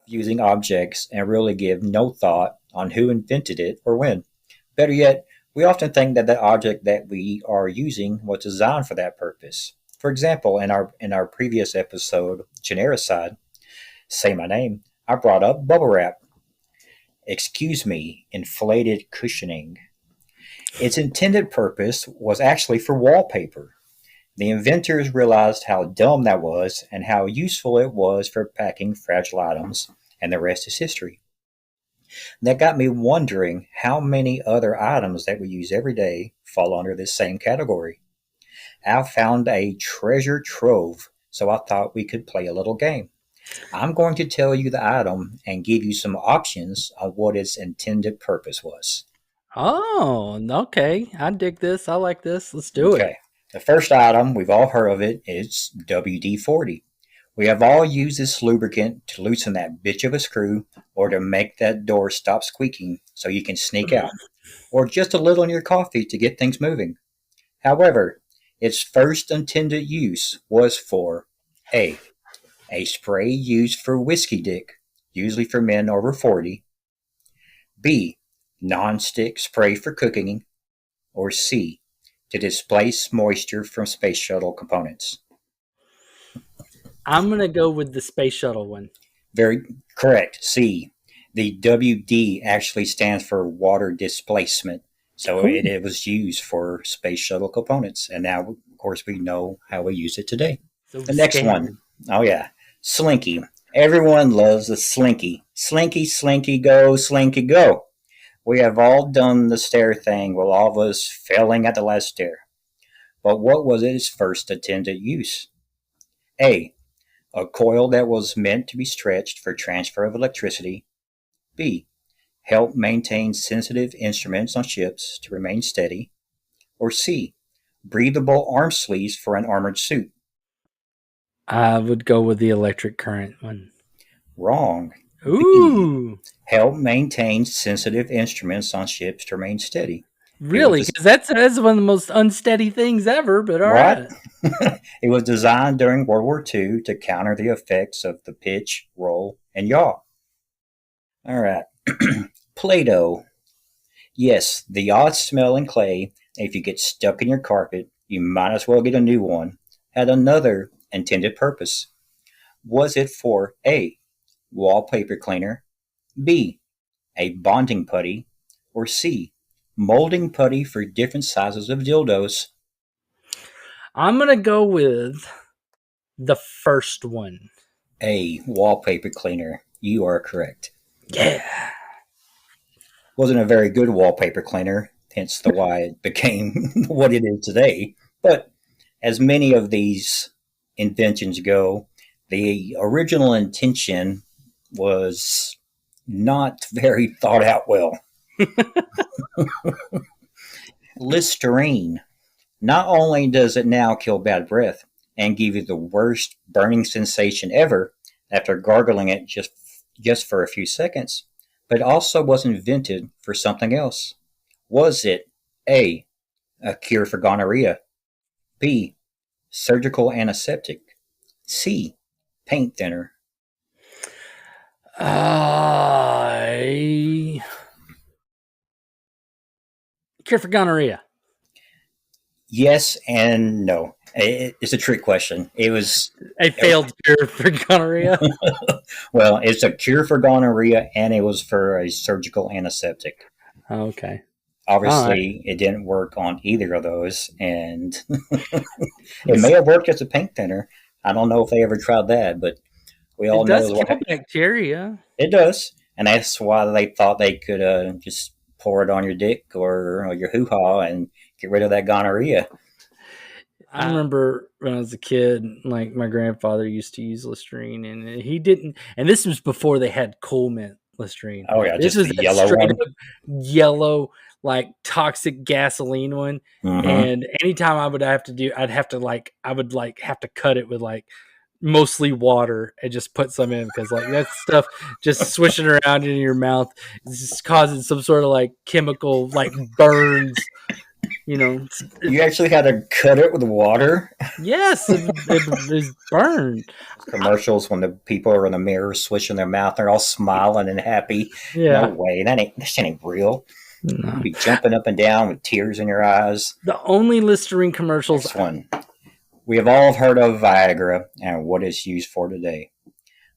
using objects and really give no thought on who invented it or when. Better yet, we often think that the object that we are using was designed for that purpose. For example, in our previous episode, Genericide, Say My Name, I brought up bubble wrap. Excuse me, inflated cushioning. Its intended purpose was actually for wallpaper. The inventors realized how dumb that was and how useful it was for packing fragile items, and the rest is history. That got me wondering how many other items that we use every day fall under this same category. I found a treasure trove, so I thought we could play a little game. I'm going to tell you the item and give you some options of what its intended purpose was. Oh, okay. I dig this. I like this. Let's do it. Okay. The first item, we've all heard of it, is WD-40. We have all used this lubricant to loosen that bitch of a screw or to make that door stop squeaking so you can sneak out, or just a little in your coffee to get things moving. However, its first intended use was for A spray used for whiskey dick, usually for men over 40, B, non-stick spray for cooking, or C, to displace moisture from space shuttle components. I'm going to go with the space shuttle one. Very correct. C. The WD actually stands for water displacement. So it was used for space shuttle components. And now, of course, we know how we use it today. So the next one. Oh, yeah. Slinky. Everyone loves the Slinky. Slinky, Slinky, go, Slinky, go. We have all done the stair thing with all of us failing at the last stair. But what was its first intended use? A coil that was meant to be stretched for transfer of electricity. B, help maintain sensitive instruments on ships to remain steady. Or C, breathable arm sleeves for an armored suit. I would go with the electric current one. Wrong. Ooh. B, help maintain sensitive instruments on ships to remain steady. Really? Because that's one of the most unsteady things ever, but all right. It was designed during World War II to counter the effects of the pitch, roll, and yaw. All right. Play-Doh. Yes, the odd-smelling clay, if you get stuck in your carpet, you might as well get a new one, had another intended purpose. Was it for A, wallpaper cleaner, B, a bonding putty, or C, molding putty for different sizes of dildos? I'm going to go with the first one. A wallpaper cleaner. You are correct. Yeah. Wasn't a very good wallpaper cleaner, hence the why it became what it is today. But as many of these inventions go, the original intention was not very thought out well. Listerine. Not only does it now kill bad breath and give you the worst burning sensation ever after gargling it just for a few seconds, but also was invented for something else. Was it A, a cure for gonorrhea, B, surgical antiseptic, C, paint thinner? Cure for gonorrhea. Yes and no. It's a trick question. It was a failed cure for gonorrhea. Well, it's a cure for gonorrhea, and it was for a surgical antiseptic. Okay. Obviously, It didn't work on either of those, and it may have worked as a paint thinner. I don't know if they ever tried that, but we all know it does kill bacteria. It does, and that's why they thought they could just pour it on your dick or your hoo-ha and get rid of that gonorrhea. I remember when I was a kid, like my grandfather used to use Listerine, and he didn't. And this was before they had Coleman Listerine. Oh yeah, this was the yellow one, yellow like toxic gasoline one. Mm-hmm. And anytime I would have to have to cut it with like mostly water and just put some in, because like that stuff just swishing around in your mouth is just causing some sort of like chemical like burns. You know, You actually had to cut it with water. yes, it is burned. Commercials when the people are in the mirror swishing their mouth, they're all smiling and happy. No Yeah. way, this ain't real. No. You'd be jumping up and down with tears in your eyes. The only Listerine commercials. Next one. We have all heard of Viagra and what it's used for today.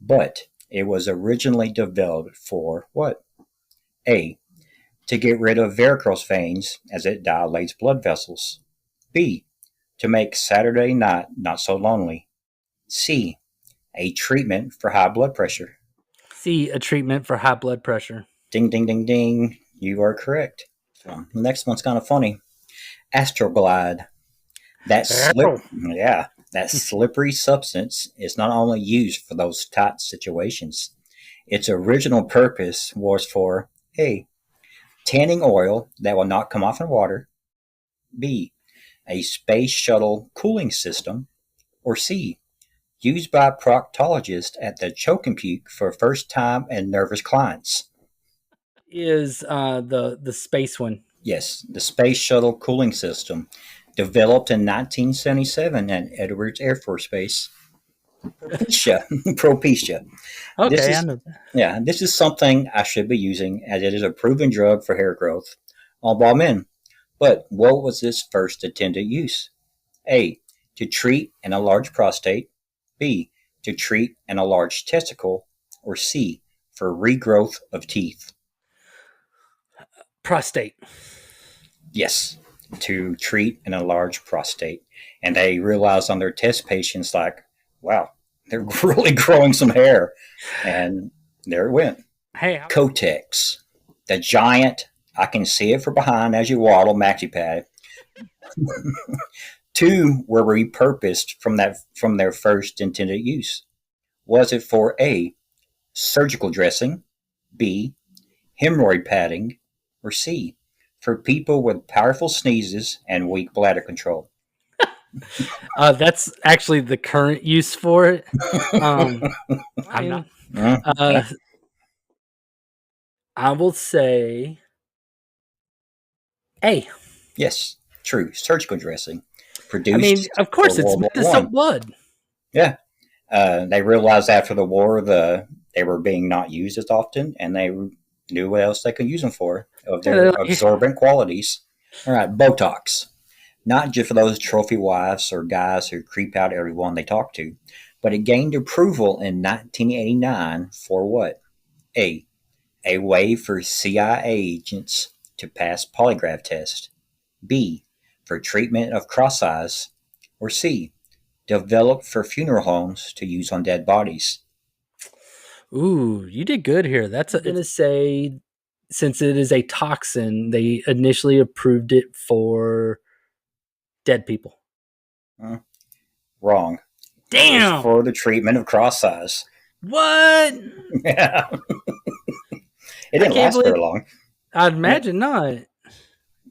But it was originally developed for what? A. To get rid of varicose veins as it dilates blood vessels. B. To make Saturday night not so lonely. C. A treatment for high blood pressure. C. A treatment for high blood pressure. Ding, ding, ding, ding. You are correct. So, the next one's kind of funny. Astroglide. That slippery substance is not only used for those tight situations. Its original purpose was for A. Tanning oil that will not come off in water. B. A space shuttle cooling system. Or C. Used by proctologists at the Chocompute for first time and nervous clients. Is the space one. Yes, the space shuttle cooling system, developed in 1977 at Edwards Air Force Base. Propecia. Okay, I know that. Yeah, this is something I should be using as it is a proven drug for hair growth on all men. But what was its first intended use? A. To treat an enlarged prostate. B. To treat an enlarged testicle. Or C. For regrowth of teeth. Prostate. Yes, to treat an enlarged prostate. And they realized on their test patients, like, wow, they're really growing some hair. And there it went. Hey, Kotex, the giant, I can see it from behind as you waddle, maxi pad. Two were repurposed from their first intended use. Was it for A, surgical dressing, B, hemorrhoid padding, or C, for people with powerful sneezes and weak bladder control? That's actually the current use for it. I'm not. I will say A. Yes, true. Surgical dressing. Produced. I mean, of course, it's meant to soak blood. Yeah. They realized after the war they were being not used as often, and they knew what else they could use them for of their absorbent qualities. All right, Botox. Not just for those trophy wives or guys who creep out everyone they talk to, but it gained approval in 1989 for what? A way for CIA agents to pass polygraph test. B, for treatment of cross eyes. Or C, developed for funeral homes to use on dead bodies. Ooh, you did good here. I'm going to say, since it is a toxin, they initially approved it for dead people. Wrong. Damn. It was for the treatment of cross eyes. What? Yeah. It didn't last very long. I'd imagine not.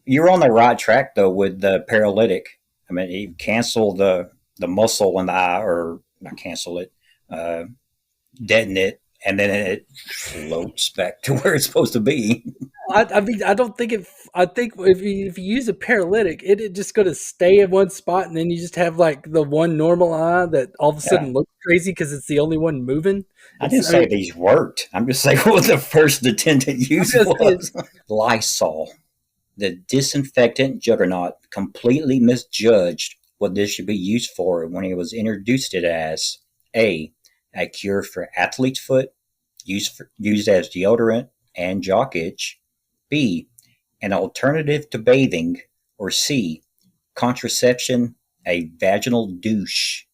You're on the right track, though, with the paralytic. I mean, you cancel the muscle in the eye, or not cancel it, deaden it, and then it floats back to where it's supposed to be. I mean, I don't think it. I think if you use a paralytic, it's just going to stay in one spot, and then you just have like the one normal eye that all of a sudden looks crazy because it's the only one moving. I didn't say these worked. I'm just saying what the first intended use was. Lysol, the disinfectant juggernaut, completely misjudged what this should be used for when he was introduced it as A cure for athlete's foot, used as deodorant and jock itch. B, an alternative to bathing. Or C, contraception, a vaginal douche.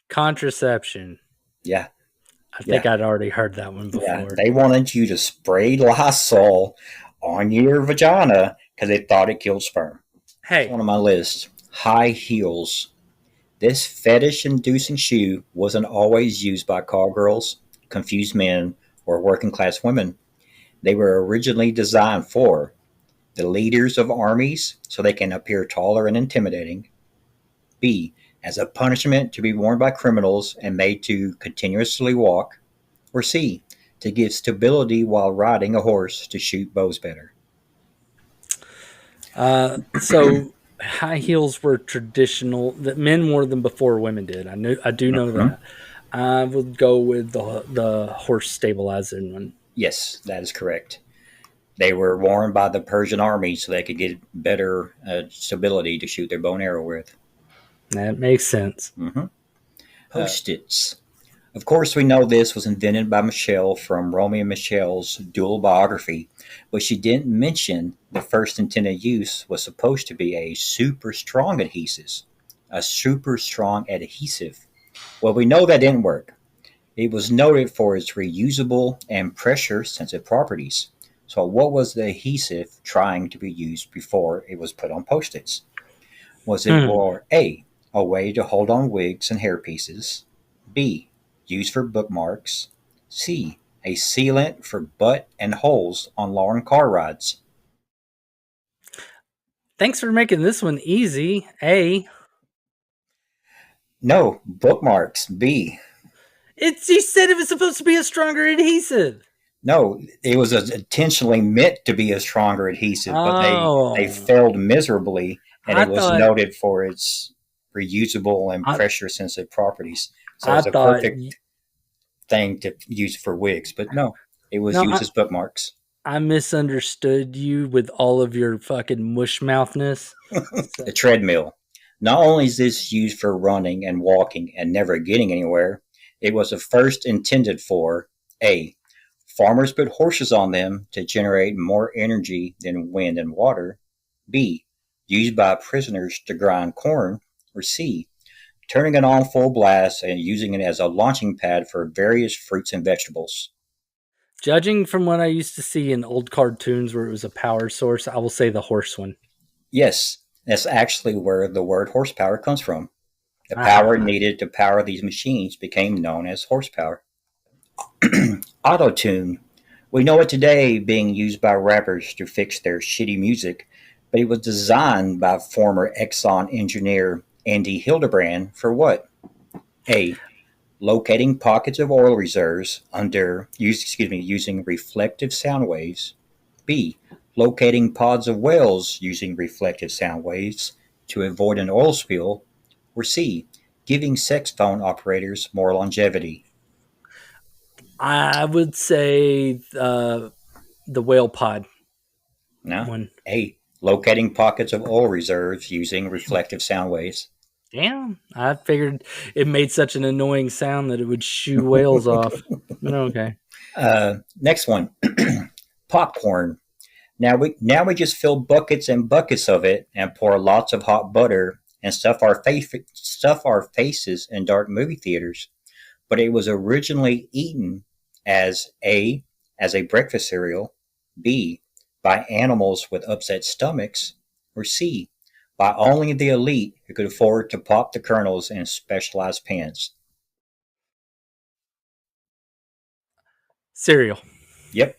Contraception. Yeah. I think I'd already heard that one before. Yeah, they wanted you to spray Lysol on your vagina because they thought it killed sperm. Hey. It's one of my list. High heels. This fetish-inducing shoe wasn't always used by call girls, confused men, or working-class women. They were originally designed for the leaders of armies so they can appear taller and intimidating. B, as a punishment to be worn by criminals and made to continuously walk. Or C, to give stability while riding a horse to shoot bows better. So high heels were traditional that men wore them before women did. I do know Mhm. that. I would go with the horse stabilizing one. Yes, that is correct. They were worn by the Persian army so they could get better stability to shoot their bow and arrow with. That makes sense. Hmm. Post-its. Of course, we know this was invented by Michelle from Romeo and Michelle's dual biography, but she didn't mention the first intended use was supposed to be a super strong adhesive. A super strong adhesive. Well, we know that didn't work. It was noted for its reusable and pressure sensitive properties. So, what was the adhesive trying to be used before it was put on post its? Was it Hmm. for a way to hold on wigs and hairpieces, B, used for bookmarks, C, a sealant for butt and holes on long car rides? Thanks for making this one easy. A. No, bookmarks, B. You said it was supposed to be a stronger adhesive. No, it was intentionally meant to be a stronger adhesive, but they Oh, failed miserably, and I it was thought noted for its reusable and I pressure sensitive properties. So I it's a thought perfect thing to use for wigs, but no, it was no, used as bookmarks. I misunderstood you with all of your fucking mush mouthness. The So, treadmill. Not only is this used for running and walking and never getting anywhere, it was the first intended for A. Farmers put horses on them to generate more energy than wind and water. B. Used by prisoners to grind corn. Or C. Turning it on full blast and using it as a launching pad for various fruits and vegetables. judging from what I used to see in old cartoons where it was a power source, I will say the horse one. Yes, that's actually where the word horsepower comes from. The power Ah, needed to power these machines became known as horsepower. Auto tune. We know it today being used by rappers to fix their shitty music, but it was designed by former Exxon engineer Andy Hildebrand for what? A. Locating pockets of oil reserves using reflective sound waves. B. Locating pods of whales using reflective sound waves to avoid an oil spill. Or C. Giving sex phone operators more longevity. I would say the whale pod No. one. A. Locating pockets of oil reserves using reflective sound waves. Yeah, I figured it made such an annoying sound that it would shoo whales off. But okay. Next one. Popcorn. Now we just fill buckets and buckets of it and pour lots of hot butter and stuff our faces in dark movie theaters. But it was originally eaten as a breakfast cereal, B, by animals with upset stomachs, or C, by only the elite who could afford to pop the kernels in specialized pans. Cereal. Yep,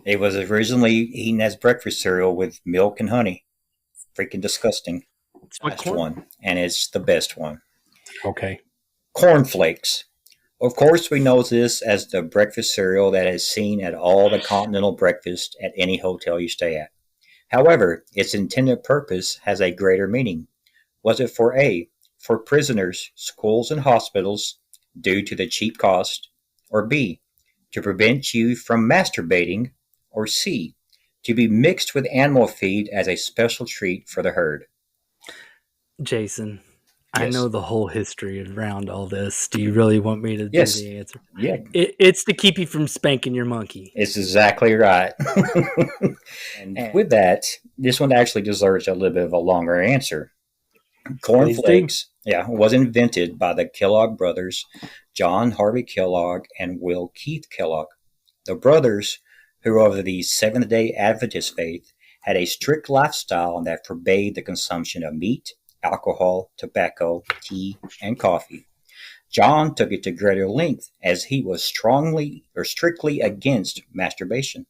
it was originally eaten as breakfast cereal with milk and honey. Freaking disgusting. It's what Last corn? one, and it's the best one. Okay. Cornflakes. Of course, we know this as the breakfast cereal that is seen at all the continental breakfasts at any hotel you stay at. However, its intended purpose has a greater meaning. Was it for A, for prisoners, schools, and hospitals due to the cheap cost, or B, to prevent you from masturbating, or C, to be mixed with animal feed as a special treat for the herd? Jason, I Yes. know the whole history around all this. Do you really want me to do Yes. the answer? Yeah, It's to keep you from spanking your monkey. it's exactly right. And with that, this one actually deserves a little bit of a longer answer. Please do. Cornflakes, yeah, was invented by the Kellogg brothers, John Harvey Kellogg and Will Keith Kellogg. The brothers, who were of the Seventh day Adventist faith, had a strict lifestyle that forbade the consumption of meat, alcohol, tobacco, tea, and coffee. John took it to greater length as he was strictly against masturbation.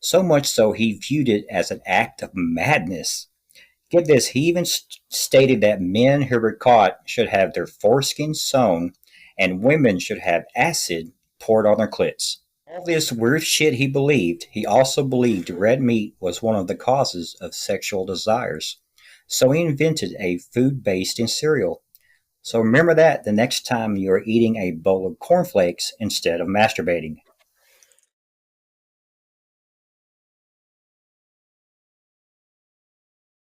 So much so he viewed it as an act of madness. Get this, he even stated that men who were caught should have their foreskins sewn and women should have acid poured on their clits. All this weird shit he believed, he also believed red meat was one of the causes of sexual desires. So he invented a food based in cereal. So remember that the next time you're eating a bowl of cornflakes instead of masturbating.